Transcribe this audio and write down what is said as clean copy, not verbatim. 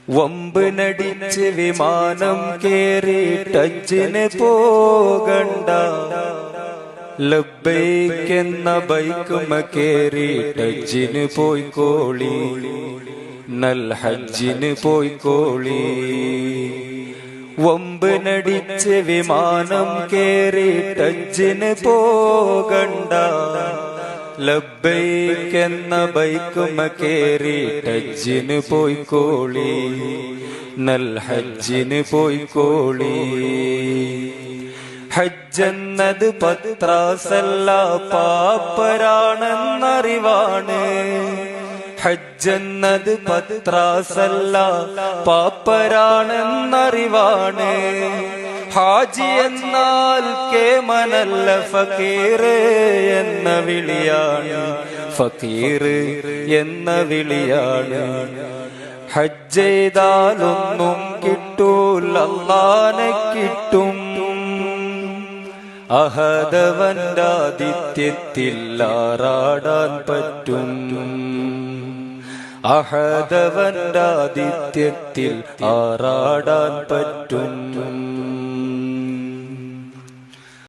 വമ്പ് നടിച്ച് വിമാനം കേറി ടച്ചിന് പോകണ്ട, ലബ്ബൈക്കെന്ന ബൈക്കുമ കേറി ടച്ചിന് പോയിക്കോളി, നൽ ഹജ്ജിന് പോയിക്കോളി. വമ്പ് നടിച്ച് വിമാനം കേറി ടച്ചിന് പോകണ്ട, ലബ്ബൈക്കെന്ന ബൈക്കുമ കേറി ഹജ്ജിന് പോയിക്കോളി, നൽ ഹജ്ജിന് പോയിക്കോളി. ഹജ്ജെന്നത് പത്രാസല്ല പാപ്പരാണെന്നറിവാണ്, ഹജ്ജെന്നത് പത്രാസല്ല പാപ്പരാണെന്നറിവാണ്. ഹാജി എന്നാൽ കേമനല്ല ഫക്കീർ എന്ന വിളിയാണ്, ഫക്കീർ എന്ന വിളിയാണ്. ഹജ്ജ് ചെയ്താലൊന്നും കിട്ടൂല അല്ലാഹനെ കിട്ടും, അഹദവന്റെ ആതിഥ്യത്തിൽ ആറാടാൻ പറ്റും, അഹദവന്റെ ആതിഥ്യത്തിൽ ആറാടാൻ പറ്റും.